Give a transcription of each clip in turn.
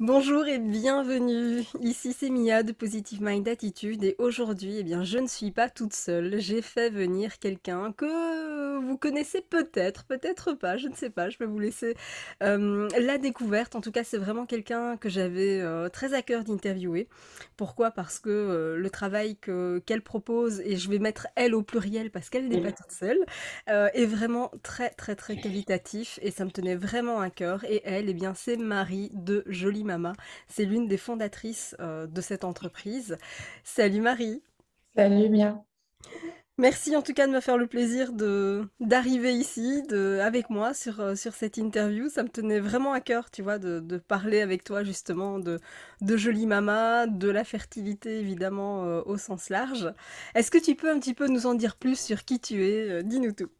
Bonjour et bienvenue. Ici c'est Mia de Positive Mind Attitude et aujourd'hui, je ne suis pas toute seule. J'ai fait venir quelqu'un que vous connaissez peut-être, peut-être pas, je ne sais pas. Je vais vous laisser la découverte. En tout cas, c'est vraiment quelqu'un que j'avais très à cœur d'interviewer. Pourquoi? Parce que le travail qu'elle propose, et je vais mettre elle au pluriel parce qu'elle n'est pas toute seule, est vraiment très très très qualitatif et ça me tenait vraiment à cœur. Et elle, c'est Marie de Jolie Mama. C'est l'une des fondatrices de cette entreprise. Salut Marie. Salut Mia. Merci en tout cas de me faire le plaisir de d'arriver ici avec moi sur cette interview. Ça me tenait vraiment à cœur, tu vois, de parler avec toi justement de Jolie Mama, de la fertilité évidemment au sens large. Est-ce que tu peux un petit peu nous en dire plus sur qui tu es? Dis-nous tout.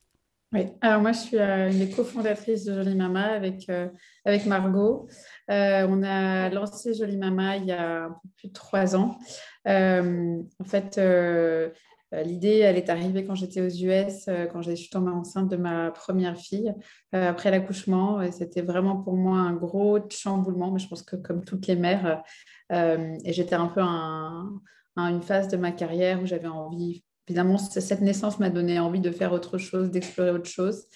Oui, alors moi je suis une des cofondatrices de Jolie Mama avec Margot. On a lancé Jolie Mama il y a un peu plus de 3 ans. En fait, l'idée, elle est arrivée quand j'étais aux US, quand je suis tombée enceinte de ma première fille après l'accouchement. Et c'était vraiment pour moi un gros chamboulement, mais je pense que comme toutes les mères, et j'étais un peu à une phase de ma carrière où j'avais envie. Évidemment, cette naissance m'a donné envie de faire autre chose, d'explorer autre chose.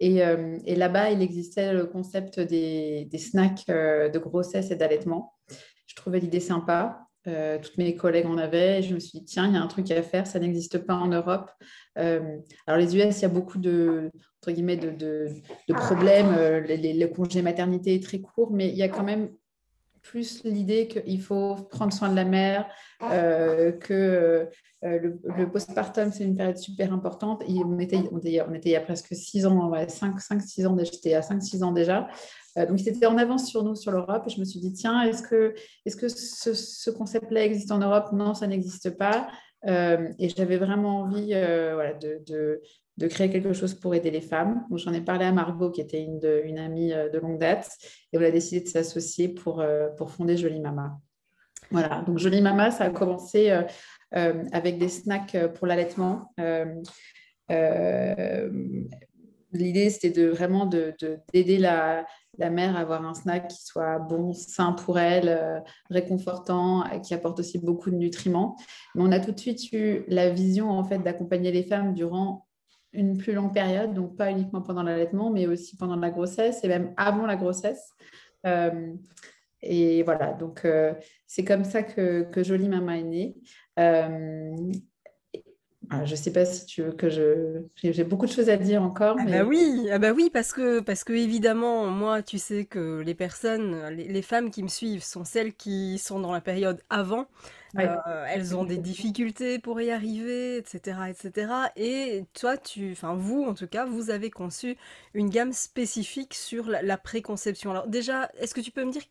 Et là-bas, il existait le concept des snacks de grossesse et d'allaitement. Je trouvais l'idée sympa. Toutes mes collègues en avaient. Et je me suis dit, tiens, il y a un truc à faire. Ça n'existe pas en Europe. Alors, les US, il y a beaucoup entre guillemets, de problèmes. Le congé maternité est très court, mais il y a quand même plus l'idée qu'il faut prendre soin de la mère, que le postpartum, c'est une période super importante. Et on était il y a presque 6 ans, ouais, 6 ans, j'étais à 5-6 ans déjà. Donc, c'était en avance sur nous, sur l'Europe. Et je me suis dit, tiens, est-ce que ce concept-là existe en Europe? Non, ça n'existe pas. Et j'avais vraiment envie voilà, de créer quelque chose pour aider les femmes. Donc, j'en ai parlé à Margot, qui était une amie de longue date. Et on a décidé de s'associer pour fonder Jolie Mama. Voilà, donc Jolie Mama, ça a commencé avec des snacks pour l'allaitement. Euh, L'idée, c'était vraiment d'aider la mère à avoir un snack qui soit bon, sain pour elle, réconfortant, qui apporte aussi beaucoup de nutriments. Mais on a tout de suite eu la vision en fait d'accompagner les femmes durant une plus longue période, donc pas uniquement pendant l'allaitement, mais aussi pendant la grossesse et même avant la grossesse. Euh, et voilà, donc c'est comme ça que Jolie Mama est née. Euh, je ne sais pas si tu veux que j'ai beaucoup de choses à dire encore, mais Ah bah oui, parce que évidemment, moi, tu sais que les personnes, les femmes qui me suivent sont celles qui sont dans la période avant. ouais. Elles ont des difficultés pour y arriver, etc., etc. Et toi, enfin vous, en tout cas, vous avez conçu une gamme spécifique sur la préconception. Alors déjà, est-ce que tu peux me dire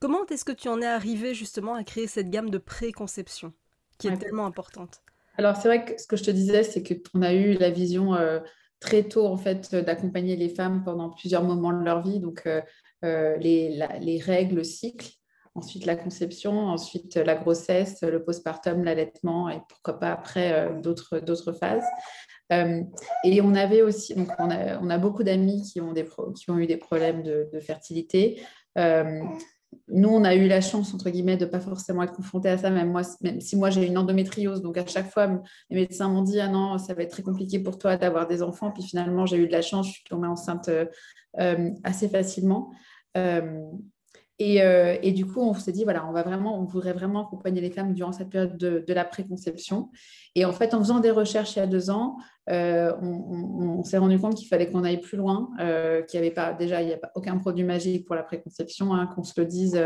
comment est-ce que tu en es arrivé justement à créer cette gamme de préconception qui est Ouais. tellement importante? Alors, c'est vrai que ce que je te disais, c'est qu'on a eu la vision très tôt, en fait, d'accompagner les femmes pendant plusieurs moments de leur vie. Donc, les règles, le cycle, ensuite la conception, ensuite la grossesse, le postpartum, l'allaitement et pourquoi pas après d'autres phases. Euh, et on avait aussi, donc on a beaucoup d'amis qui ont eu des problèmes de fertilité. Euh, Nous, on a eu la chance, entre guillemets, de ne pas forcément être confrontés à ça, même si moi j'ai une endométriose. Donc, à chaque fois, les médecins m'ont dit, ah non, ça va être très compliqué pour toi d'avoir des enfants. Puis finalement, j'ai eu de la chance, je suis tombée enceinte assez facilement. Euh, et du coup, on s'est dit, voilà, on voudrait vraiment accompagner les femmes durant cette période de la préconception. Et en fait, en faisant des recherches il y a 2 ans, on s'est rendu compte qu'il fallait qu'on aille plus loin, qu'il n'y avait pas, déjà, il n'y a pas aucun produit magique pour la préconception, hein, qu'on se le dise,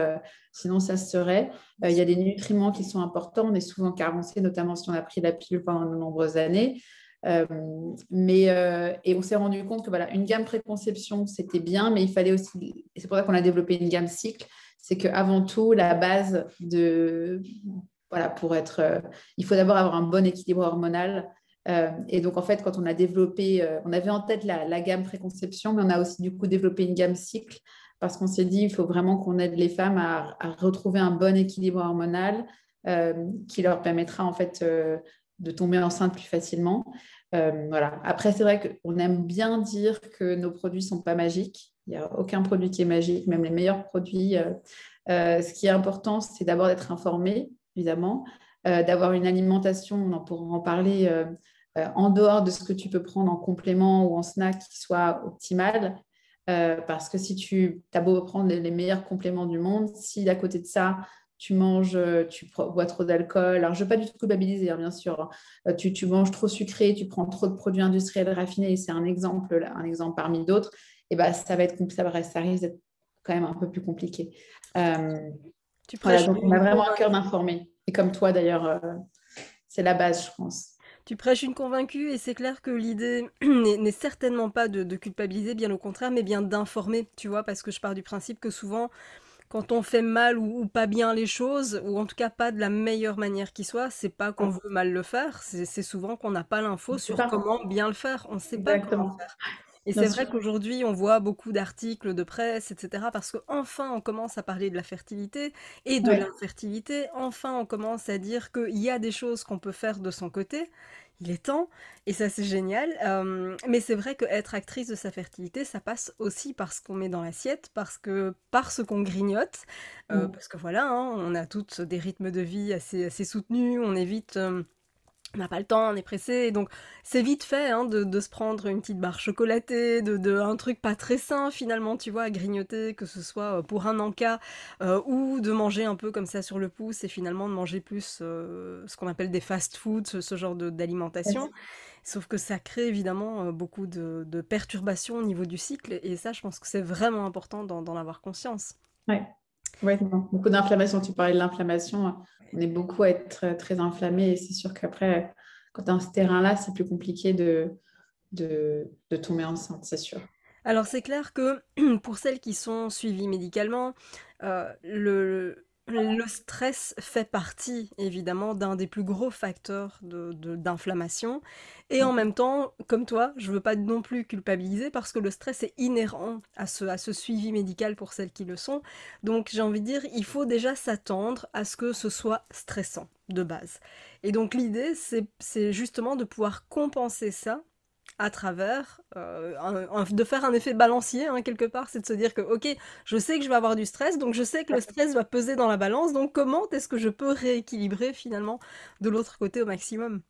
sinon ça se serait. Il y a des nutriments qui sont importants, on est souvent carencé, notamment si on a pris la pilule pendant de nombreuses années. Euh, et on s'est rendu compte que voilà, une gamme préconception, c'était bien, mais il fallait aussi, et c'est pour ça qu'on a développé une gamme cycle, c'est qu'avant tout, la base voilà, il faut d'abord avoir un bon équilibre hormonal. Et donc, en fait, quand on a développé, on avait en tête la gamme préconception, mais on a aussi du coup développé une gamme cycle parce qu'on s'est dit, il faut vraiment qu'on aide les femmes à retrouver un bon équilibre hormonal qui leur permettra en fait de tomber enceinte plus facilement. Voilà. Après, c'est vrai qu'on aime bien dire que nos produits ne sont pas magiques. Il n'y a aucun produit qui est magique, même les meilleurs produits. Ce qui est important, c'est d'abord d'être informé, évidemment, d'avoir une alimentation, on pourra en parler, en dehors de ce que tu peux prendre en complément ou en snack qui soit optimale. Parce que si tu as beau prendre les meilleurs compléments du monde, si à côté de ça, tu manges, bois trop d'alcool, alors je ne veux pas du tout culpabiliser, hein, bien sûr, hein. Tu manges trop sucré, tu prends trop de produits industriels raffinés, c'est un exemple parmi d'autres, et ben, ça risque d'être quand même un peu plus compliqué. Tu Voilà, prêches donc on a une vraiment un cœur convaincue. d'informer. Et comme toi, d'ailleurs, c'est la base, je pense. Tu prêches une convaincue et c'est clair que l'idée n'est certainement pas de culpabiliser, bien au contraire, mais bien d'informer, tu vois, parce que je pars du principe que souvent, quand on fait mal ou pas bien les choses, ou en tout cas pas de la meilleure manière qui soit, c'est pas qu'on veut mal le faire, c'est souvent qu'on n'a pas l'info C'est sur ça, comment bien le faire. On ne sait pas comment exactement. faire. Et Bien c'est vrai sûr. qu'aujourd'hui, on voit beaucoup d'articles de presse, etc., parce qu'enfin, on commence à parler de la fertilité et de Ouais, l'infertilité. Enfin, on commence à dire qu'il y a des choses qu'on peut faire de son côté. Il est temps, et ça, c'est génial. Mais c'est vrai qu'être actrice de sa fertilité, ça passe aussi par ce qu'on met dans l'assiette, par ce qu'on grignote, mm, parce que voilà, hein, on a toutes des rythmes de vie assez soutenus, on évite... on n'a pas le temps, on est pressé, et donc c'est vite fait hein, de se prendre une petite barre chocolatée, un truc pas très sain finalement, tu vois, à grignoter, que ce soit pour un encas ou de manger un peu comme ça sur le pouce et finalement de manger plus ce qu'on appelle des fast-foods, ce genre d'alimentation. Sauf que ça crée évidemment beaucoup de perturbations au niveau du cycle et ça, je pense que c'est vraiment important d'en avoir conscience. ouais. Ouais, non. Beaucoup d'inflammation. Tu parlais de l'inflammation. On est beaucoup à être très, très inflammé. Et c'est sûr qu'après, quand tu as ce terrain-là, c'est plus compliqué de tomber enceinte, c'est sûr. Alors c'est clair que pour celles qui sont suivies médicalement, le stress fait partie évidemment d'un des plus gros facteurs d'inflammation. Et en même temps, comme toi, je ne veux pas non plus culpabiliser parce que le stress est inhérent à ce suivi médical pour celles qui le sont. Donc j'ai envie de dire, il faut déjà s'attendre à ce que ce soit stressant de base. Et donc l'idée, c'est justement de pouvoir compenser ça à travers, de faire un effet balancier, hein, quelque part, c'est de se dire que, ok, je sais que je vais avoir du stress, donc je sais que le stress va peser dans la balance, donc comment est-ce que je peux rééquilibrer finalement de l'autre côté au maximum?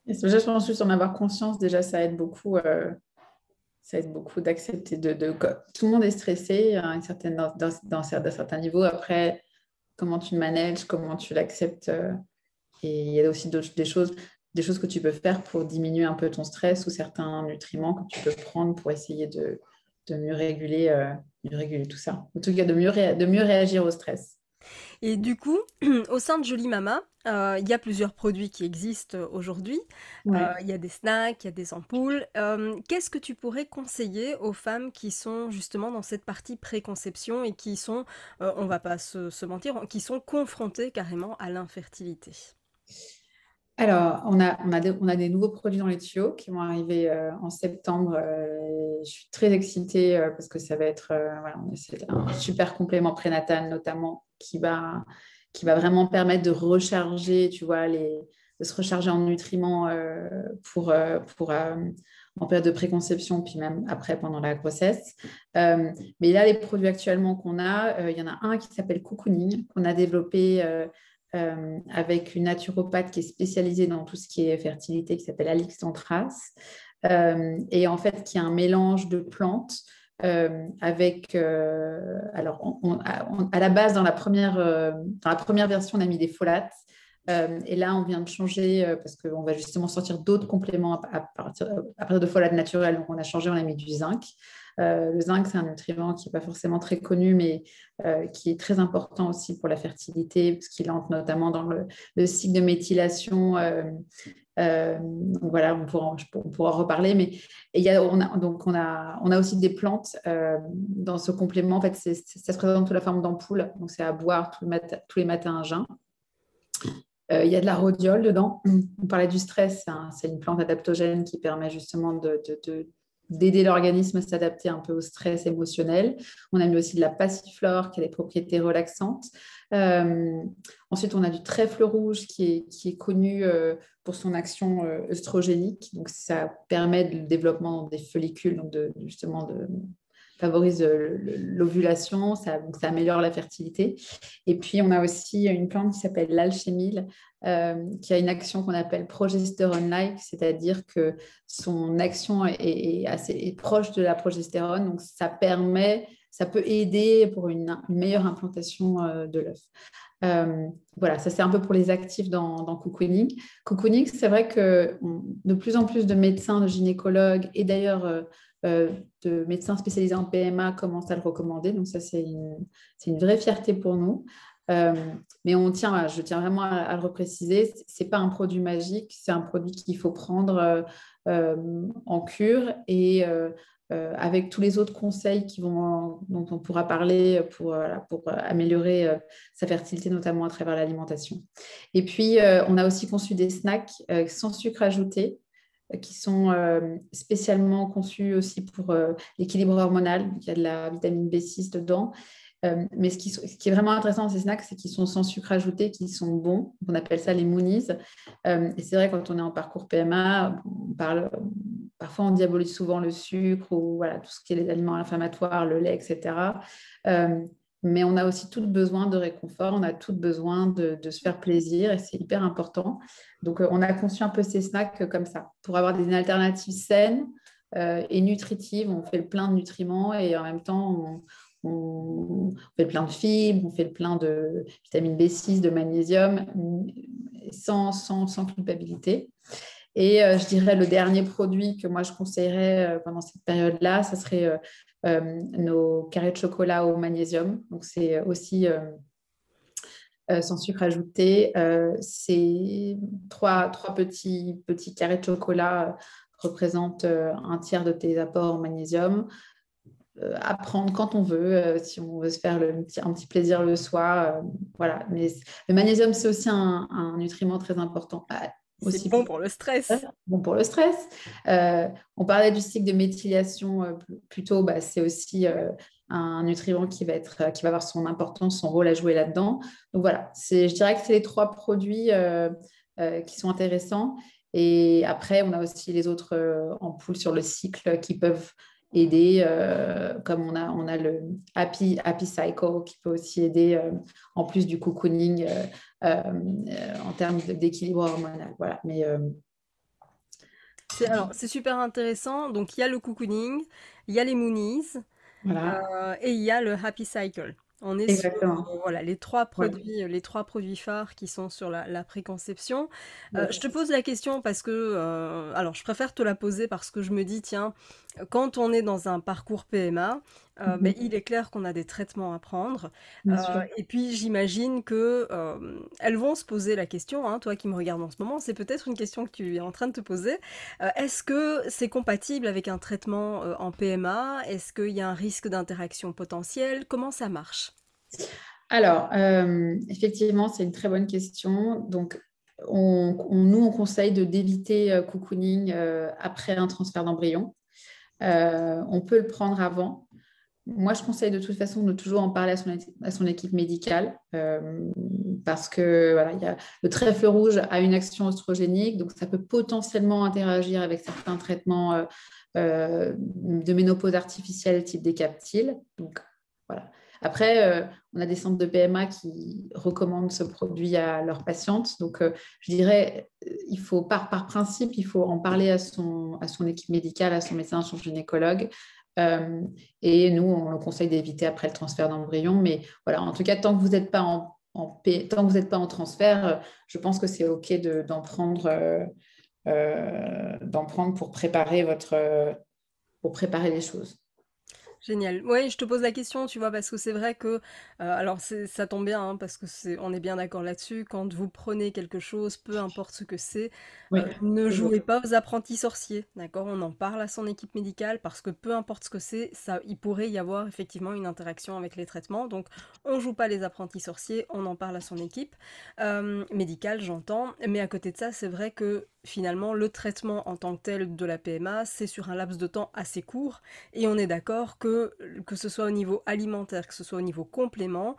Et déjà, je pense juste en avoir conscience, déjà, ça aide beaucoup d'accepter tout le monde est stressé à une certaine, d'un certain niveau. Après, comment tu le manages, comment tu l'acceptes. Et il y a aussi des choses que tu peux faire pour diminuer un peu ton stress ou certains nutriments que tu peux prendre pour essayer de mieux réguler tout ça. En tout cas, de mieux réagir au stress. Et du coup, au sein de Jolie Mama, il y a plusieurs produits qui existent aujourd'hui. Ouais. Il y a des snacks, il y a des ampoules. Qu'est-ce que tu pourrais conseiller aux femmes qui sont justement dans cette partie préconception et qui sont, on va pas se mentir, qui sont confrontées carrément à l'infertilité? Alors, on a des nouveaux produits dans les tuyaux qui vont arriver en septembre. Je suis très excitée parce que ça va être voilà, c'est un super complément prénatal notamment qui va vraiment permettre de recharger, tu vois, de se recharger en nutriments en période de préconception, puis même après pendant la grossesse. Mais là, les produits actuellement qu'on a, il y en a un qui s'appelle Cocooning, qu'on a développé avec une naturopathe qui est spécialisée dans tout ce qui est fertilité, qui s'appelle Alix Tantras, et en fait qui est un mélange de plantes avec, alors à la base dans la première version on a mis des folates, et là on vient de changer parce qu'on va justement sortir d'autres compléments à partir de folates naturelles, donc on a changé, on a mis du zinc. Le zinc, c'est un nutriment qui n'est pas forcément très connu, mais qui est très important aussi pour la fertilité, parce qu'il entre notamment dans le cycle de méthylation. Donc voilà, on pourra en reparler. Mais et on a aussi des plantes dans ce complément. En fait, ça se présente sous la forme d'ampoule. Donc c'est à boire tous les matins à jeun. Il y a de la rhodiole dedans. On parlait du stress, c'est une plante adaptogène qui permet justement d'aider l'organisme à s'adapter un peu au stress émotionnel. On a mis aussi de la passiflore qui a des propriétés relaxantes. Euh, Ensuite, on a du trèfle rouge qui est connu pour son action œstrogénique. Donc, ça permet le développement des follicules, donc justement favorise l'ovulation, donc ça améliore la fertilité. Et puis, on a aussi une plante qui s'appelle l'alchémile, qui a une action qu'on appelle progestérone-like, c'est-à-dire que son action est proche de la progestérone, donc ça peut aider pour une meilleure implantation de l'œuf. Voilà, ça c'est un peu pour les actifs dans Cocooning. Cocooning, c'est vrai que de plus en plus de médecins, de gynécologues et d'ailleurs de médecins spécialisés en PMA commencent à le recommander. Donc ça, c'est une vraie fierté pour nous. Mais je tiens vraiment à le repréciser, c'est pas un produit magique, c'est un produit qu'il faut prendre en cure et avec tous les autres conseils dont on pourra parler pour améliorer sa fertilité, notamment à travers l'alimentation. Et puis, on a aussi conçu des snacks sans sucre ajouté, qui sont spécialement conçus aussi pour l'équilibre hormonal. Il y a de la vitamine B6 dedans. Mais ce qui est vraiment intéressant dans ces snacks, c'est qu'ils sont sans sucre ajouté, qu'ils sont bons. On appelle ça les Moonies. Et c'est vrai, quand on est en parcours PMA, parfois on diabolise souvent le sucre ou voilà, tout ce qui est les aliments inflammatoires, le lait, etc. Mais on a aussi tout besoin de réconfort, on a tout besoin de se faire plaisir et c'est hyper important. Donc, on a conçu un peu ces snacks comme ça, pour avoir des alternatives saines et nutritives. On fait le plein de nutriments et en même temps, on fait le plein de fibres, on fait le plein de vitamine B6, de magnésium, sans culpabilité. Et je dirais le dernier produit que moi je conseillerais pendant cette période-là, ce serait nos carrés de chocolat au magnésium. Donc c'est aussi sans sucre ajouté. Ces trois petits carrés de chocolat représentent un tiers de tes apports en magnésium. À prendre quand on veut, si on veut se faire un petit plaisir le soir. Voilà. Mais le magnésium, c'est aussi un nutriment très important. C'est bon pour le stress. Bon pour le stress. On parlait du cycle de méthylation plus tôt, c'est aussi un nutriment qui va avoir son importance, son rôle à jouer là-dedans. Donc voilà, je dirais que c'est les trois produits qui sont intéressants. Et après, on a aussi les autres ampoules sur le cycle qui peuvent aider, comme on a le Happy Cycle qui peut aussi aider en plus du cocooning en termes d'équilibre hormonal. Voilà. Mais c'est super intéressant. Donc, il y a le cocooning, il y a les Moonies voilà, et il y a le Happy Cycle. On est sur exactement. voilà, Ouais. les trois produits phares qui sont sur la préconception. Je te Yes. pose la question parce que, alors je préfère te la poser parce que je me dis, tiens, quand on est dans un parcours PMA, ben, Mhm. il est clair qu'on a des traitements à prendre. Bien sûr. Et puis j'imagine que elles vont se poser la question, hein, toi qui me regardes en ce moment, c'est peut-être une question que tu es en train de te poser. Est-ce que c'est compatible avec un traitement en PMA? Est-ce qu'il y a un risque d'interaction potentielle? Comment ça marche? Alors, effectivement, c'est une très bonne question. Donc, nous, on conseille d'éviter cocooning après un transfert d'embryon. On peut le prendre avant. Moi, je conseille de toute façon de toujours en parler à son équipe médicale parce que voilà, le trèfle rouge a une action oestrogénique, donc ça peut potentiellement interagir avec certains traitements de ménopause artificielle type Decaptil. Donc voilà. Après, on a des centres de PMA qui recommandent ce produit à leurs patientes. Donc, je dirais, il faut par principe, il faut en parler à son équipe médicale, à son médecin, à son gynécologue. Euh, et nous, on le conseille d'éviter après le transfert d'embryon. Mais voilà, en tout cas, tant que vous n'êtes pas tant que vous n'êtes pas en transfert, je pense que c'est OK d'en prendre pour préparer les choses. Génial. Ouais, je te pose la question, tu vois, parce que c'est vrai que, alors ça tombe bien, hein, parce que on est bien d'accord là-dessus. Quand vous prenez quelque chose, peu importe ce que c'est, Oui, ne toujours. jouez pas aux apprentis sorciers, d'accord? On en parle à son équipe médicale parce que peu importe ce que c'est, ça, il pourrait y avoir effectivement une interaction avec les traitements. Donc, on joue pas les apprentis sorciers, on en parle à son équipe médicale, j'entends. Mais à côté de ça, c'est vrai que finalement, le traitement en tant que tel de la PMA, c'est sur un laps de temps assez court. Et on est d'accord que ce soit au niveau alimentaire, que ce soit au niveau complément,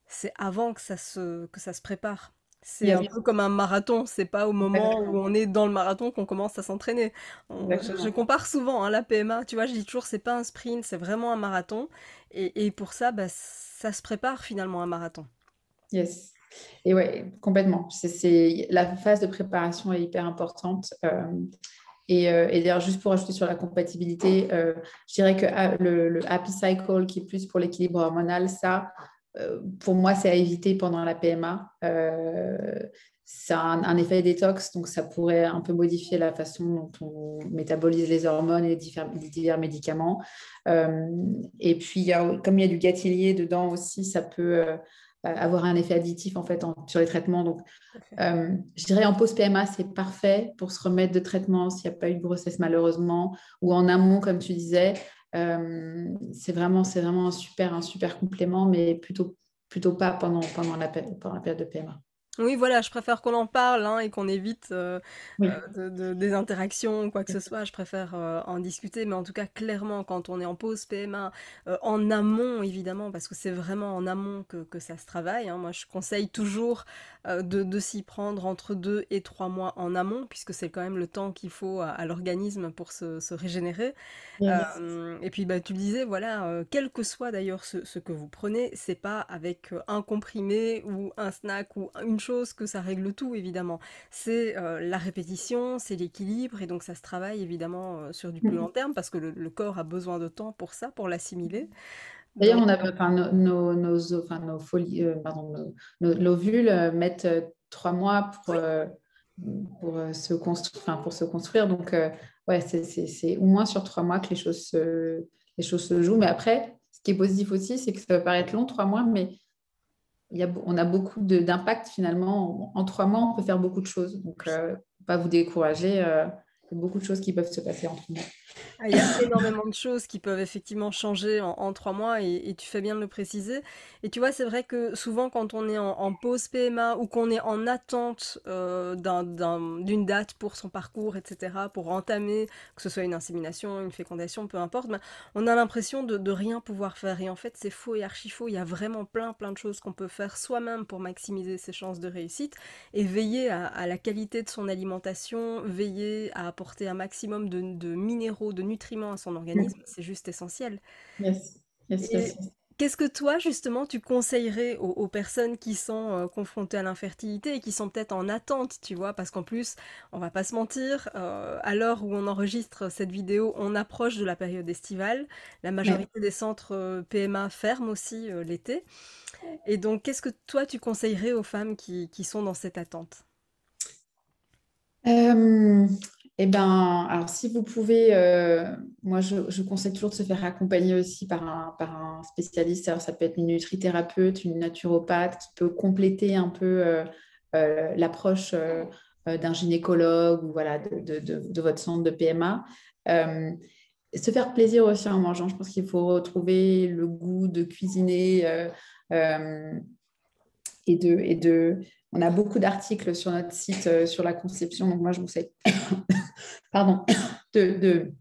c'est avant que ça se prépare. C'est un Yes, peu comme un marathon, c'est pas au moment où exactement. on est dans le marathon qu'on commence à s'entraîner. Je Exactement. compare souvent hein, la PMA, tu vois, je dis toujours c'est pas un sprint, c'est vraiment un marathon. Et pour ça, bah, ça se prépare finalement un marathon. Yes. Et ouais, complètement. La phase de préparation est hyper importante. Et d'ailleurs, juste pour ajouter sur la compatibilité, je dirais que le Happy Cycle, qui est plus pour l'équilibre hormonal, ça, pour moi, c'est à éviter pendant la PMA. C'est un effet détox, donc ça pourrait un peu modifier la façon dont on métabolise les hormones et les divers médicaments. Euh, et puis, comme il y a du gâtillier dedans aussi, ça peut avoir un effet additif en fait sur les traitements. Donc, Tout à fait. je dirais en post-PMA, c'est parfait pour se remettre de traitement s'il n'y a pas eu de grossesse malheureusement, ou en amont, comme tu disais. C'est vraiment un super complément, mais plutôt pas pendant la période de PMA. Oui, voilà, je préfère qu'on en parle hein, et qu'on évite Oui. des interactions ou quoi que ce soit. Je préfère en discuter, mais en tout cas, clairement, quand on est en pause PMA, en amont évidemment, parce que c'est vraiment en amont que ça se travaille. Hein. Moi, je conseille toujours de s'y prendre entre 2 et 3 mois en amont, puisque c'est quand même le temps qu'il faut à l'organisme pour se régénérer. Yes. Et puis bah, tu le disais, voilà, quel que soit d'ailleurs ce que vous prenez, c'est pas avec un comprimé ou un snack ou une chose que ça règle tout, évidemment. C'est la répétition, c'est l'équilibre, et donc ça se travaille évidemment sur du plus long terme parce que le corps a besoin de temps pour ça, pour l'assimiler. D'ailleurs, Donc, enfin, nos pardon, l'ovule mettent 3 mois oui, pour se construire. Donc, ouais, c'est au moins sur 3 mois que les choses se jouent. Mais après, ce qui est positif aussi, c'est que ça peut paraître long, 3 mois, mais on a beaucoup d'impact finalement. En 3 mois, on peut faire beaucoup de choses. Donc, faut pas vous décourager. Il y a beaucoup de choses qui peuvent se passer en 3 mois. ah, il y a énormément de choses qui peuvent effectivement changer en 3 mois et tu fais bien de le préciser. Et tu vois, c'est vrai que souvent quand on est en pause PMA ou qu'on est en attente d'une date pour son parcours, etc., pour entamer, que ce soit une insémination, une fécondation, peu importe, ben, on a l'impression de rien pouvoir faire. Et en fait, c'est faux et archi faux. Il y a vraiment plein de choses qu'on peut faire soi-même pour maximiser ses chances de réussite et veiller à la qualité de son alimentation, veiller à apporter un maximum de minéraux, de nutriments à son organisme, c'est juste essentiel. Yes, yes, yes, Et yes. qu'est-ce que toi, justement, tu conseillerais aux personnes qui sont confrontées à l'infertilité et qui sont peut-être en attente, tu vois, parce qu'en plus, on va pas se mentir, à l'heure où on enregistre cette vidéo, on approche de la période estivale. La Ouais. majorité des centres PMA ferment aussi l'été. Et donc, qu'est-ce que toi, tu conseillerais aux femmes qui sont dans cette attente? Euh, eh ben, alors si vous pouvez, moi je conseille toujours de se faire accompagner aussi par un spécialiste. Alors ça peut être une nutrithérapeute, une naturopathe qui peut compléter un peu l'approche d'un gynécologue ou voilà, de votre centre de PMA. Euh, Se faire plaisir aussi en mangeant. Je pense qu'il faut retrouver le goût de cuisiner euh, on a beaucoup d'articles sur notre site sur la conception. Donc moi, je vous conseille pardon, de, de,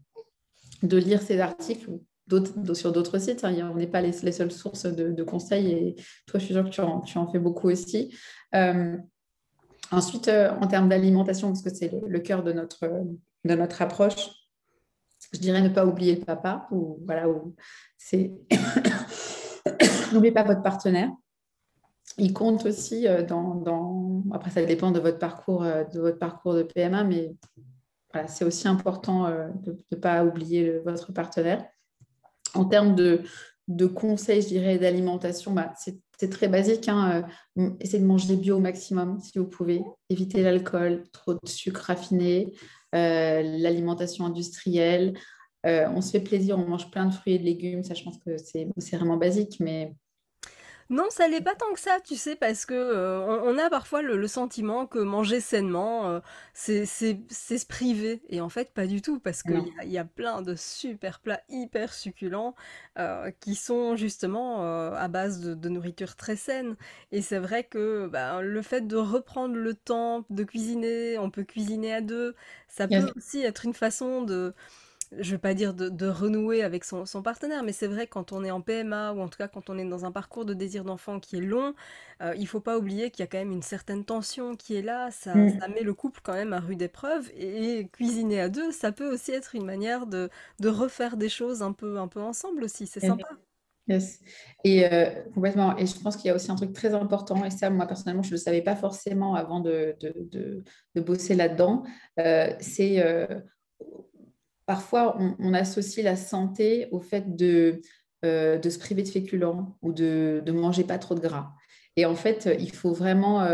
de lire ces articles ou sur d'autres sites. Hein. On n'est pas les seules sources de conseils. Et toi, je suis sûre que tu en fais beaucoup aussi. Euh, Ensuite, en termes d'alimentation, parce que c'est le cœur de notre approche, je dirais ne pas oublier le papa. Ou, voilà, c'est... N'oubliez pas votre partenaire. Il compte aussi Après, ça dépend de votre parcours de PMA, mais voilà, c'est aussi important de ne pas oublier votre partenaire. En termes de conseils, je dirais, d'alimentation, bah, c'est très basique. Hein, essayez de manger bio au maximum si vous pouvez. Évitez l'alcool, trop de sucre raffiné, l'alimentation industrielle. On se fait plaisir, on mange plein de fruits et de légumes. Ça, je pense que c'est vraiment basique, mais Non, ça l'est pas tant que ça, tu sais, parce que on a parfois le sentiment que manger sainement, c'est se priver. Et en fait, pas du tout, parce non. il y a plein de super plats hyper succulents qui sont justement à base de nourriture très saine. Et c'est vrai que ben, le fait de reprendre le temps de cuisiner, on peut cuisiner à deux, ça peut Yes. aussi être une façon je vais pas dire de renouer avec son partenaire, mais c'est vrai quand on est en PMA ou en tout cas quand on est dans un parcours de désir d'enfant qui est long, il faut pas oublier qu'il y a quand même une certaine tension qui est là, ça met le couple quand même à rude épreuve et cuisiner à 2, ça peut aussi être une manière de refaire des choses un peu ensemble aussi, c'est Mm. sympa. Yes. Et complètement. Et je pense qu'il y a aussi un truc très important, et ça, moi, personnellement, je ne le savais pas forcément avant de bosser là-dedans. C'est parfois, on associe la santé au fait de se priver de féculents ou de manger pas trop de gras. Et en fait, il faut vraiment,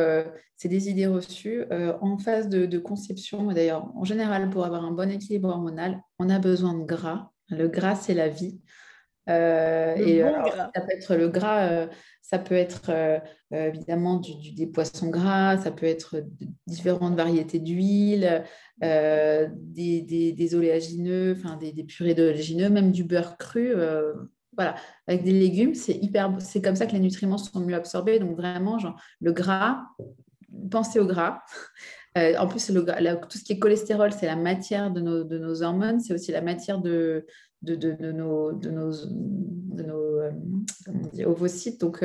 c'est des idées reçues. En phase de conception, et d'ailleurs, en général, pour avoir un bon équilibre hormonal, on a besoin de gras. Le gras, c'est la vie. Le Et bon alors, gras. ça peut être le gras, ça peut être évidemment des poissons gras, ça peut être différentes variétés d'huile, des oléagineux, enfin des purées d'oléagineux, même du beurre cru. Voilà, avec des légumes, c'est comme ça que les nutriments sont mieux absorbés. Donc vraiment, genre, le gras, pensez au gras. En plus, tout ce qui est cholestérol, c'est la matière de nos hormones, c'est aussi la matière de nos comment on dit, ovocytes. Donc,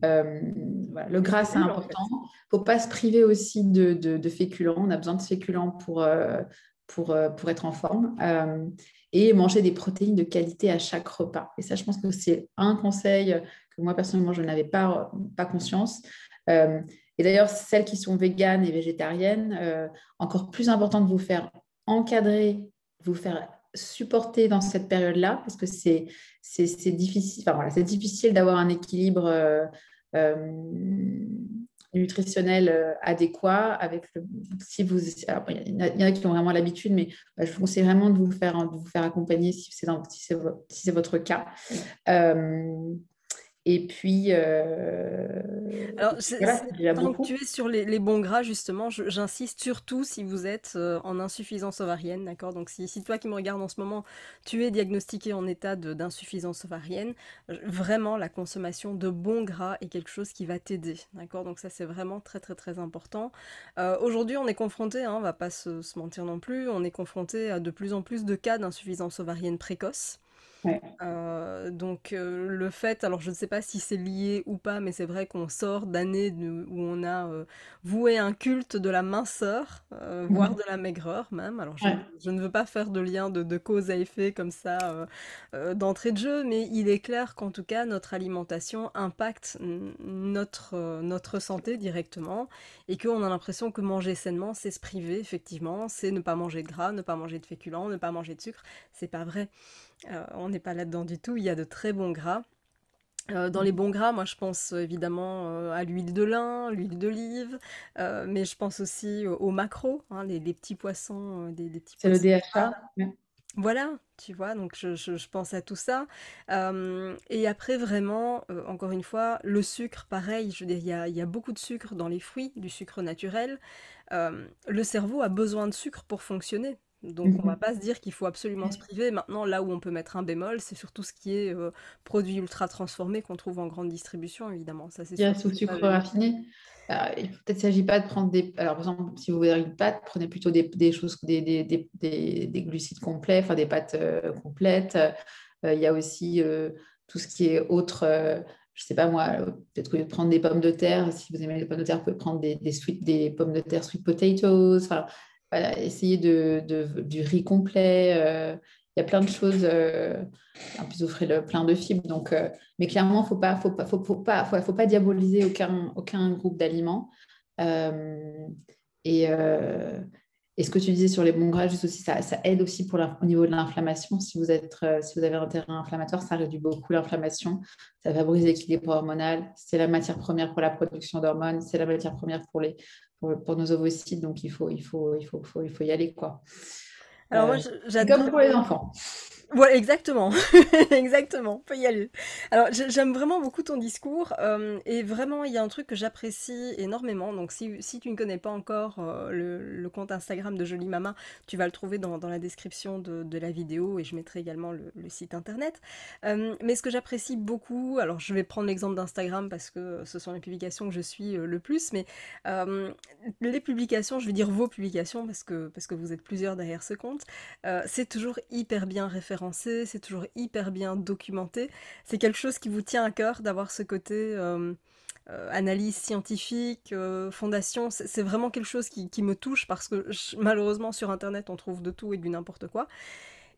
voilà, le Des gras, c'est cellules en important. fait. Il ne faut pas se priver aussi de féculents. On a besoin de féculents pour être en forme. Et manger des protéines de qualité à chaque repas. Et ça, je pense que c'est un conseil que moi, personnellement, je n'avais pas conscience. Euh, et d'ailleurs, celles qui sont véganes et végétariennes, encore plus important de vous faire encadrer, vous faire supporter dans cette période-là, parce que c'est difficile, enfin, voilà, c'est difficile d'avoir un équilibre euh, nutritionnel adéquat avec si vous alors, il y en a qui ont vraiment l'habitude, mais je vous conseille vraiment de vous faire accompagner si c'est votre cas. Euh, et puis, Alors, voilà, c'est déjà tant que beaucoup. tu es sur les bons gras, justement, j'insiste surtout si vous êtes en insuffisance ovarienne, d'accord? Donc, si toi qui me regardes en ce moment, tu es diagnostiqué en état d'insuffisance ovarienne, vraiment, la consommation de bons gras est quelque chose qui va t'aider, d'accord? Donc, ça, c'est vraiment très, très, très important. Aujourd'hui, on est confronté, hein, on va pas se mentir non plus, on est confronté à de plus en plus de cas d'insuffisance ovarienne précoce. Ouais. Donc le fait, alors je ne sais pas si c'est lié ou pas, mais c'est vrai qu'on sort d'années où on a voué un culte de la minceur, voire Mhm. de la maigreur même. Alors Ouais. je ne veux pas faire de lien de cause à effet comme ça d'entrée de jeu, mais il est clair qu'en tout cas notre alimentation impacte notre santé directement et qu'on a l'impression que manger sainement, c'est se priver, effectivement, c'est ne pas manger de gras, ne pas manger de féculents, ne pas manger de sucre. C'est pas vrai. On n'est pas là-dedans du tout. Il y a de très bons gras. Dans les bons gras, moi je pense évidemment à l'huile de lin, l'huile d'olive, mais je pense aussi aux maquereaux, hein, les petits poissons, des petits C'est le poissons. DHA. Ouais. Voilà, tu vois, donc je pense à tout ça. Et après, vraiment, encore une fois, le sucre, pareil, je veux dire, il y a beaucoup de sucre dans les fruits, du sucre naturel. Le cerveau a besoin de sucre pour fonctionner. Donc on va Mhm. pas se dire qu'il faut absolument se priver. Maintenant, là où on peut mettre un bémol, c'est surtout ce qui est produits ultra transformés qu'on trouve en grande distribution, évidemment. Ça, c'est sûr Yes, que ou c'est pas sucre gênant. raffiné. Peut-être ne s'agit pas de prendre des. Alors, par exemple, si vous voulez une pâte, prenez plutôt des choses, des glucides complets, enfin des pâtes complètes. Il y a aussi tout ce qui est autre. Je ne sais pas moi, peut-être qu'au lieu de prendre des pommes de terre, si vous aimez les pommes de terre, vous pouvez prendre des pommes de terre sweet potatoes. Enfin, voilà, essayez du riz complet. Il y a plein de choses. En plus, vous ferez plein de fibres. Donc, mais clairement, faut pas diaboliser aucun groupe d'aliments. Euh, et, euh, et ce que tu disais sur les bons gras, juste aussi, ça aide aussi au niveau de l'inflammation. Si vous avez un terrain inflammatoire, ça réduit beaucoup l'inflammation. Ça favorise l'équilibre hormonal. C'est la matière première pour la production d'hormones. C'est la matière première pour nos ovocytes. Donc, il faut y aller, quoi. Alors moi, C'est comme j'adore. pour les enfants. Ouais, exactement, exactement, on peut y aller. Alors, j'aime vraiment beaucoup ton discours, et vraiment, il y a un truc que j'apprécie énormément. Donc, si tu ne connais pas encore le compte Instagram de Jolie Mama, tu vas le trouver dans la description de la vidéo et je mettrai également le site internet. Mais ce que j'apprécie beaucoup, alors je vais prendre l'exemple d'Instagram parce que ce sont les publications que je suis le plus, mais euh, les publications, je vais dire vos publications parce que vous êtes plusieurs derrière ce compte. C'est toujours hyper bien référencé, c'est toujours hyper bien documenté. C'est quelque chose qui vous tient à cœur d'avoir ce côté analyse scientifique, fondation. C'est vraiment quelque chose qui me touche parce que malheureusement sur Internet on trouve de tout et du n'importe quoi.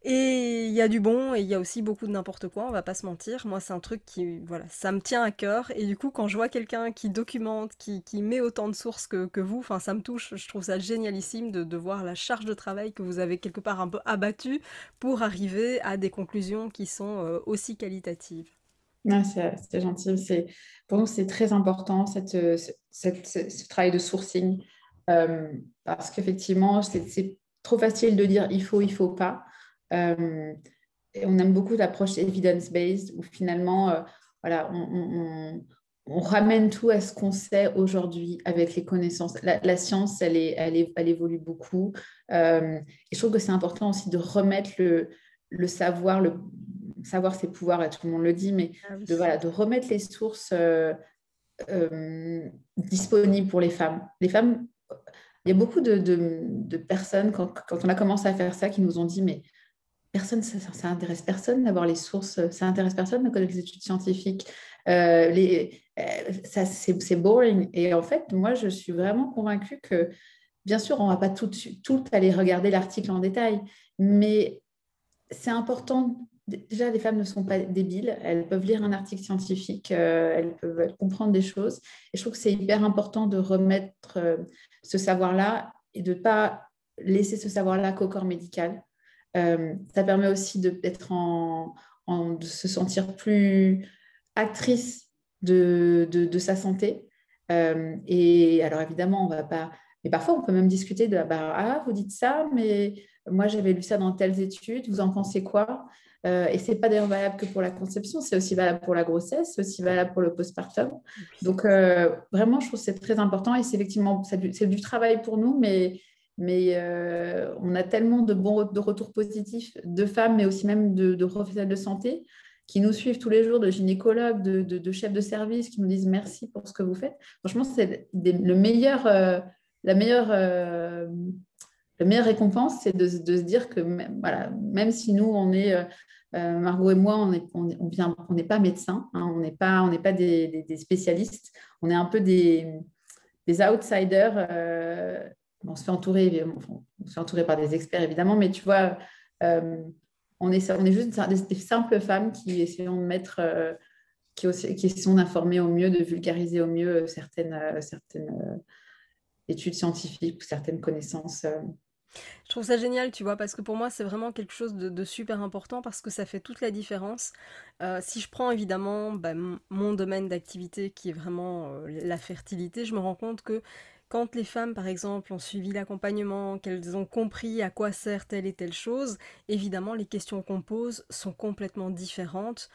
Et il y a du bon et il y a aussi beaucoup de n'importe quoi, on va pas se mentir. Moi, c'est un truc qui, voilà, ça me tient à cœur. Et du coup, quand je vois quelqu'un qui documente, qui met autant de sources que vous, enfin, ça me touche. Je trouve ça génialissime de voir la charge de travail que vous avez quelque part un peu abattue pour arriver à des conclusions qui sont aussi qualitatives. Ouais, c'est gentil. Pour nous, c'est très important, ce travail de sourcing. Euh, Parce qu'effectivement, c'est trop facile de dire il faut pas. Euh, et on aime beaucoup l'approche evidence-based, où finalement, voilà, on ramène tout à ce qu'on sait aujourd'hui avec les connaissances. La science, elle évolue beaucoup. Et je trouve que c'est important aussi de remettre le savoir, savoir ses pouvoirs, et tout le monde le dit, mais Ah oui. voilà, de remettre les sources disponibles pour les femmes. Les femmes, il y a beaucoup de personnes, quand on a commencé à faire ça, qui nous ont dit, mais personne, ça intéresse personne d'avoir les sources, ça intéresse personne de connaître les études scientifiques. Ça, c'est boring. Et en fait, moi, je suis vraiment convaincue que, bien sûr, on ne va pas tout aller regarder l'article en détail, mais c'est important. Déjà, les femmes ne sont pas débiles. Elles peuvent lire un article scientifique, elles peuvent comprendre des choses. Et je trouve que c'est hyper important de remettre ce savoir-là et de ne pas laisser ce savoir-là qu'au corps médical. Ça permet aussi de se sentir plus actrice de sa santé. Et alors, évidemment, on va pas. Mais parfois, on peut même discuter de bah, ah, vous dites ça, mais moi, j'avais lu ça dans telles études, vous en pensez quoi? Et c'est pas d'ailleurs valable que pour la conception, c'est aussi valable pour la grossesse, c'est aussi valable pour le postpartum. Donc, vraiment, je trouve que c'est très important et c'est effectivement c'est du travail pour nous, mais on a tellement de retours positifs de femmes, mais aussi même de professionnels de santé qui nous suivent tous les jours, de gynécologues, de chefs de service qui nous disent merci pour ce que vous faites. Franchement, c'est le meilleur, la meilleure la meilleure récompense, c'est de se dire que même, voilà, même si nous, Margot et moi, on n'est pas médecins, hein, on n'est pas des spécialistes, on est un peu des outsiders. On se fait entourer, on se fait entourer par des experts, évidemment, mais tu vois, euh, on est juste des simples femmes qui essayons de mettre, qui essayons d'informer au mieux, de vulgariser au mieux certaines études scientifiques ou certaines connaissances. Je trouve ça génial, tu vois, parce que pour moi, c'est vraiment quelque chose de super important parce que ça fait toute la différence. Si je prends évidemment bah, mon domaine d'activité qui est vraiment la fertilité, je me rends compte que quand les femmes, par exemple, ont suivi l'accompagnement, qu'elles ont compris à quoi sert telle et telle chose, évidemment, les questions qu'on pose sont complètement différentes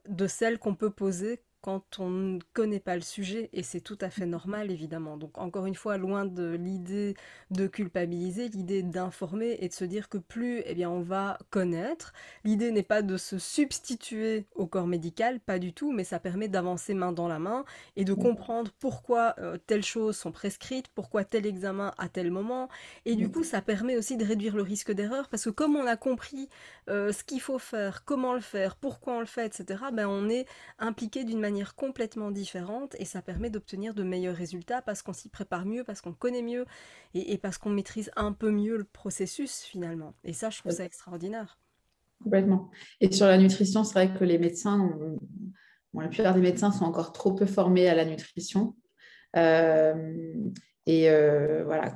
de celles qu'on peut poser quand on ne connaît pas le sujet, et c'est tout à fait normal évidemment. Donc encore une fois, loin de l'idée de culpabiliser, l'idée d'informer et de se dire que plus eh bien, on va connaître, l'idée n'est pas de se substituer au corps médical, pas du tout, mais ça permet d'avancer main dans la main et de comprendre pourquoi telles choses sont prescrites, pourquoi tel examen à tel moment, et du coup ça permet aussi de réduire le risque d'erreur, parce que comme on a compris ce qu'il faut faire, comment le faire, pourquoi on le fait, etc., ben on est impliqué d'une manière complètement différente et ça permet d'obtenir de meilleurs résultats parce qu'on s'y prépare mieux, parce qu'on connaît mieux et parce qu'on maîtrise un peu mieux le processus finalement. Et ça, je trouve ça extraordinaire. Complètement. Et sur la nutrition, c'est vrai que les médecins, bon, la plupart des médecins sont encore trop peu formés à la nutrition. Euh, voilà,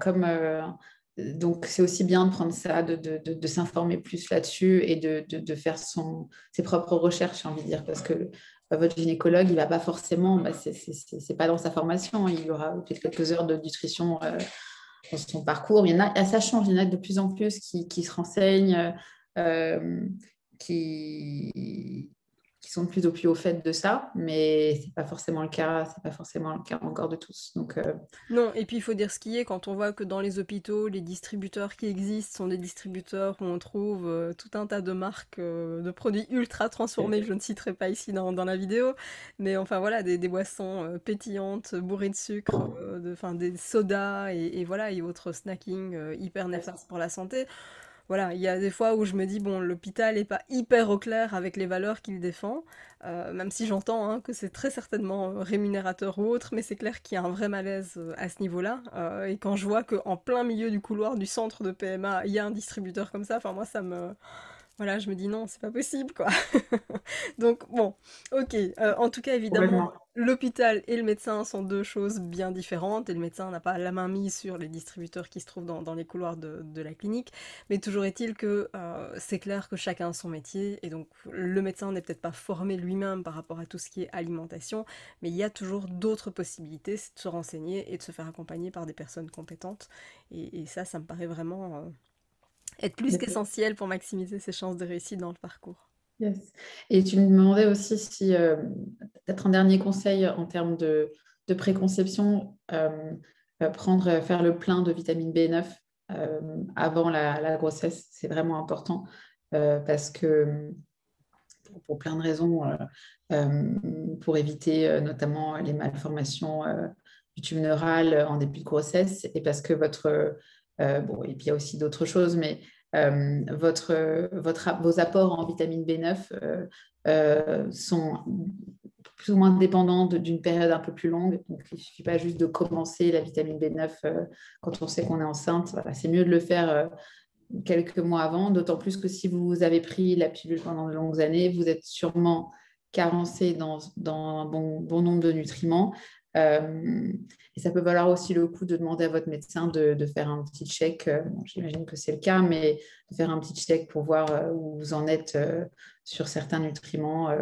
donc c'est aussi bien de prendre ça, de s'informer plus là-dessus et de faire ses propres recherches, j'ai envie de dire, parce que votre gynécologue, il va pas forcément, c'est pas dans sa formation, il y aura peut-être quelques heures de nutrition dans son parcours. Ça change, il y en a de plus en plus qui se renseignent. Euh, qui, qui sont de plus en plus au fait de ça, mais c'est pas forcément le cas, c'est pas forcément le cas encore de tous. Donc, Non, et puis il faut dire ce qui est quand on voit que dans les hôpitaux, les distributeurs qui existent sont des distributeurs où on trouve tout un tas de marques de produits ultra transformés, je ne citerai pas ici dans la vidéo, mais enfin voilà, des boissons pétillantes, bourrées de sucre, enfin des sodas et voilà, et autres snacking hyper néfastes pour la santé. Voilà, il y a des fois où je me dis, bon, l'hôpital est pas hyper au clair avec les valeurs qu'il défend, même si j'entends hein, que c'est très certainement rémunérateur ou autre, mais c'est clair qu'il y a un vrai malaise à ce niveau-là. Et quand je vois qu'en plein milieu du couloir du centre de PMA, il y a un distributeur comme ça, enfin moi ça me... Voilà, je me dis non, c'est pas possible, quoi. Donc bon, ok. En tout cas, évidemment, complètement. l'hôpital et le médecin sont deux choses bien différentes, et le médecin n'a pas la main mise sur les distributeurs qui se trouvent dans les couloirs de la clinique. Mais toujours est-il que c'est clair que chacun a son métier, et donc le médecin n'est peut-être pas formé lui-même par rapport à tout ce qui est alimentation, mais il y a toujours d'autres possibilités, c'est de se renseigner et de se faire accompagner par des personnes compétentes. Et ça me paraît vraiment être plus qu'essentiel pour maximiser ses chances de réussite dans le parcours. Yes. Et tu me demandais aussi si, peut-être un dernier conseil en termes de préconception, faire le plein de vitamine B9 avant la grossesse, c'est vraiment important parce que pour plein de raisons, pour éviter notamment les malformations du tube neural en début de grossesse et parce que bon, et puis il y a aussi d'autres choses, mais vos apports en vitamine B9 sont plus ou moins dépendants d'une période un peu plus longue. Donc, il ne suffit pas juste de commencer la vitamine B9 quand on sait qu'on est enceinte. Voilà, c'est mieux de le faire quelques mois avant, d'autant plus que si vous avez pris la pilule pendant de longues années, vous êtes sûrement carencé dans un bon nombre de nutriments. Et ça peut valoir aussi le coup de demander à votre médecin de faire un petit check. Bon, j'imagine que c'est le cas, mais de faire un petit check pour voir où vous en êtes sur certains nutriments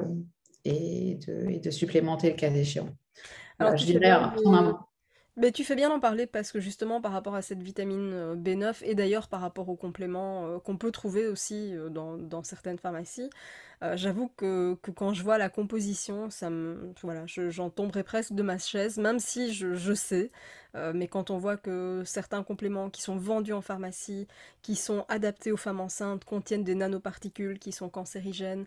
et de supplémenter le cas échéant. Alors Voilà, tu je fais dirais bien prendre de... Mais tu fais bien d'en parler parce que justement par rapport à cette vitamine B9 et d'ailleurs par rapport aux compléments qu'on peut trouver aussi dans certaines pharmacies, j'avoue que quand je vois la composition, voilà, j'en tomberais presque de ma chaise, même si je sais, mais quand on voit que certains compléments qui sont vendus en pharmacie, qui sont adaptés aux femmes enceintes, contiennent des nanoparticules qui sont cancérigènes,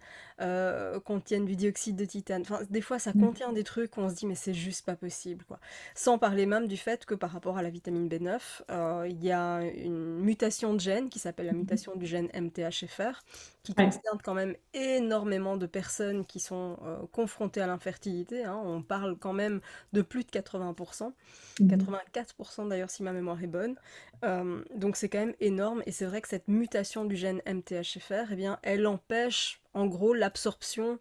contiennent du dioxyde de titane, enfin des fois ça contient des trucs où on se dit mais c'est juste pas possible quoi. Sans parler même du fait que par rapport à la vitamine B9, il y a une mutation de gène qui s'appelle la mutation du gène MTHFR, qui ouais. concerne quand même énormément de personnes qui sont confrontées à l'infertilité, hein. On parle quand même de plus de 80%, 84% d'ailleurs si ma mémoire est bonne. Donc c'est quand même énorme et c'est vrai que cette mutation du gène MTHFR, eh bien, elle empêche en gros l'absorption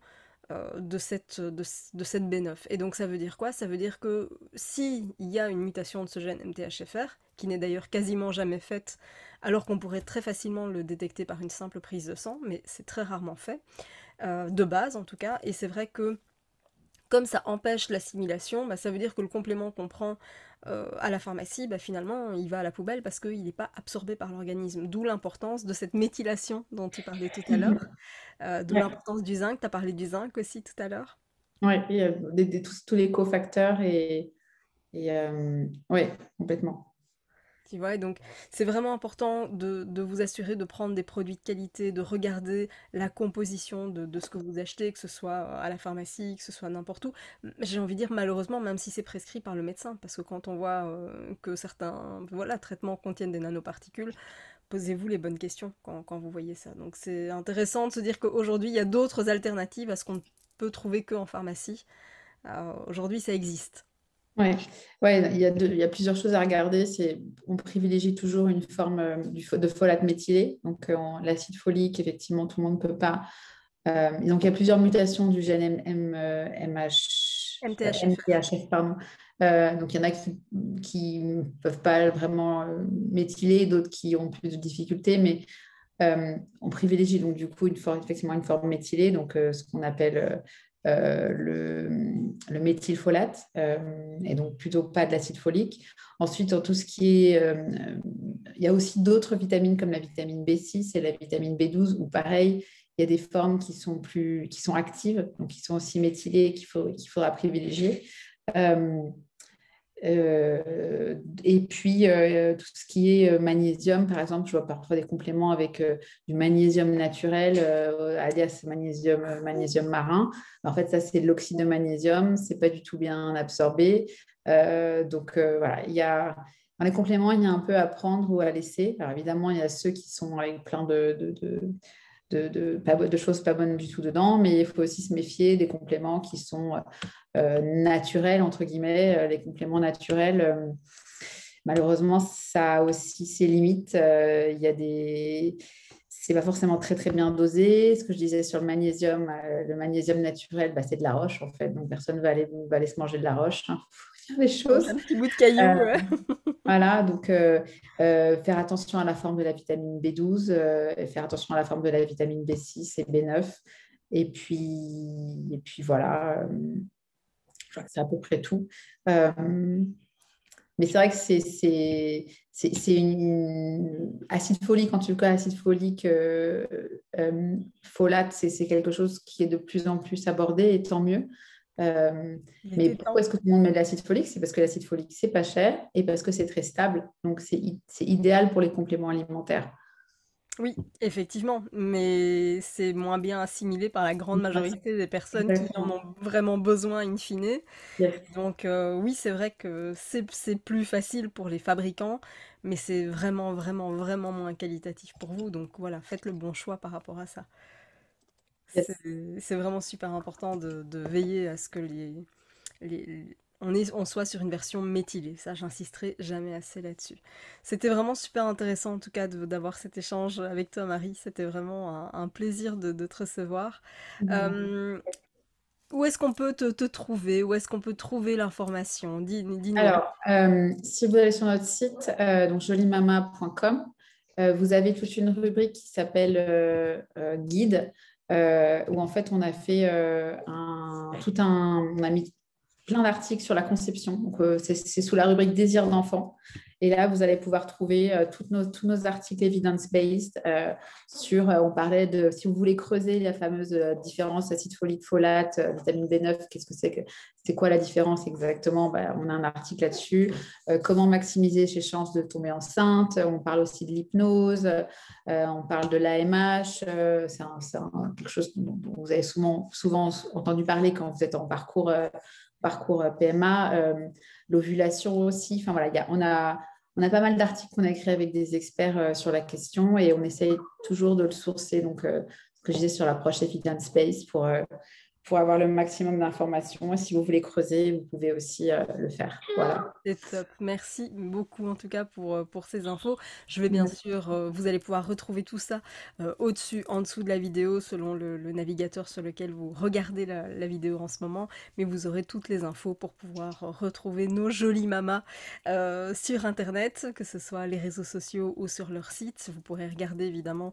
de cette B9. Et donc ça veut dire quoi? Ça veut dire que s'il y a une mutation de ce gène MTHFR, qui n'est d'ailleurs quasiment jamais faite, alors qu'on pourrait très facilement le détecter par une simple prise de sang, mais c'est très rarement fait, de base en tout cas, et c'est vrai que comme ça empêche l'assimilation, bah, ça veut dire que le complément qu'on prend à la pharmacie, bah, finalement, il va à la poubelle parce qu'il n'est pas absorbé par l'organisme. D'où l'importance de cette méthylation dont tu parlais tout à l'heure. D'où Ouais. l'importance du zinc. Tu as parlé du zinc aussi tout à l'heure. Ouais, il y a tous les cofacteurs ouais, complètement. Tu vois, et donc c'est vraiment important de vous assurer de prendre des produits de qualité, de regarder la composition de ce que vous achetez, que ce soit à la pharmacie, que ce soit n'importe où. J'ai envie de dire malheureusement, même si c'est prescrit par le médecin, parce que quand on voit que certains voilà, traitements contiennent des nanoparticules, posez-vous les bonnes questions quand vous voyez ça. Donc c'est intéressant de se dire qu'aujourd'hui, il y a d'autres alternatives à ce qu'on ne peut trouver qu'en pharmacie. Aujourd'hui, ça existe. Ouais, ouais, il y a plusieurs choses à regarder. On privilégie toujours une forme de folate méthylée. Donc, l'acide folique, effectivement, tout le monde ne peut pas. Et donc, il y a plusieurs mutations du gène MTHFR. MTHF, pardon. Donc, il y en a qui ne peuvent pas vraiment méthyler, d'autres qui ont plus de difficultés, mais on privilégie donc du coup effectivement une forme méthylée, donc ce qu'on appelle le méthylfolate, et donc plutôt pas de l'acide folique. Ensuite, dans tout ce qui est... il y a aussi d'autres vitamines comme la vitamine B6 et la vitamine B12, où pareil, il y a des formes qui sont actives, donc qui sont aussi méthylées, qu'il faudra privilégier. Euh, et puis, tout ce qui est magnésium, par exemple, je vois parfois des compléments avec du magnésium naturel, alias magnésium marin. En fait, ça, c'est de l'oxyde de magnésium, c'est pas du tout bien absorbé. Voilà, dans les compléments, il y a un peu à prendre ou à laisser. Alors, évidemment, il y a ceux qui sont avec plein de choses pas bonnes du tout dedans, mais il faut aussi se méfier des compléments qui sont naturels, entre guillemets. Les compléments naturels, malheureusement, ça a aussi ses limites. Il y a des... C'est pas forcément très très bien dosé. Ce que je disais sur le magnésium naturel, bah, c'est de la roche en fait. Donc personne va aller se manger de la roche. Hein. Faut faire des choses. Un petit bout de caillou. Euh, voilà, donc faire attention à la forme de la vitamine B12, et faire attention à la forme de la vitamine B6 et B9. Et puis voilà, je crois que c'est à peu près tout. Euh, mais c'est vrai que c'est une acide folique, en tout cas, acide folique, folate, c'est quelque chose qui est de plus en plus abordé et tant mieux. Euh, Il mais était pourquoi temps. est-ce que tout le monde met de l'acide folique? C'est parce que l'acide folique, c'est pas cher et parce que c'est très stable. Donc, c'est idéal pour les compléments alimentaires. Oui, effectivement, mais c'est moins bien assimilé par la grande majorité des personnes qui en Exactement. ont vraiment besoin in fine. Yes. Donc oui, c'est vrai que c'est plus facile pour les fabricants, mais c'est vraiment, vraiment, vraiment moins qualitatif pour vous. Donc voilà, faites le bon choix par rapport à ça. C'est Yes. c'est vraiment super important de veiller à ce que on soit sur une version méthylée. Ça, j'insisterai jamais assez là-dessus. C'était vraiment super intéressant, en tout cas, d'avoir cet échange avec toi, Marie. C'était vraiment un plaisir de te recevoir. Euh, Où est-ce qu'on peut te trouver? Où est-ce qu'on peut trouver l'information? Dis-nous un Alors, si vous allez sur notre site, donc jolimama.com, vous avez toute une rubrique qui s'appelle guide, où en fait on a fait on a mis plein d'articles sur la conception. Donc, c'est sous la rubrique désir d'enfant. Et là, vous allez pouvoir trouver tous nos articles evidence-based on parlait de, si vous voulez creuser la fameuse différence acide folique, folate, vitamine B9, qu'est-ce que c'est quoi la différence exactement? Bah, on a un article là-dessus. Comment maximiser ses chances de tomber enceinte? On parle aussi de l'hypnose, on parle de l'AMH. Quelque chose dont vous avez souvent entendu parler quand vous êtes en parcours PMA, l'ovulation aussi. Enfin voilà, on a pas mal d'articles qu'on a écrits avec des experts sur la question et on essaye toujours de le sourcer. Donc, ce que je disais sur l'approche Evidence Space pour avoir le maximum d'informations. Et si vous voulez creuser, vous pouvez aussi le faire. Voilà. C'est top. Merci beaucoup en tout cas pour ces infos. Je vais bien sûr, vous allez pouvoir retrouver tout ça au-dessus, en dessous de la vidéo, selon le navigateur sur lequel vous regardez la vidéo en ce moment. Mais vous aurez toutes les infos pour pouvoir retrouver nos jolies mamas sur Internet, que ce soit les réseaux sociaux ou sur leur site. Vous pourrez regarder évidemment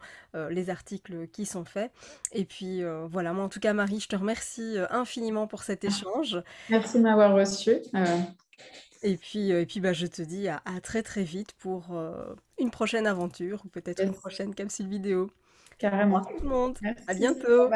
les articles qui sont faits. Et puis voilà, moi en tout cas Marie, je te remercie infiniment pour cet échange. Merci de m'avoir reçu. Et puis bah, je te dis à très très vite pour une prochaine aventure ou peut-être une Yes, prochaine capsule vidéo. Au revoir carrément. tout le monde, à Merci. bientôt!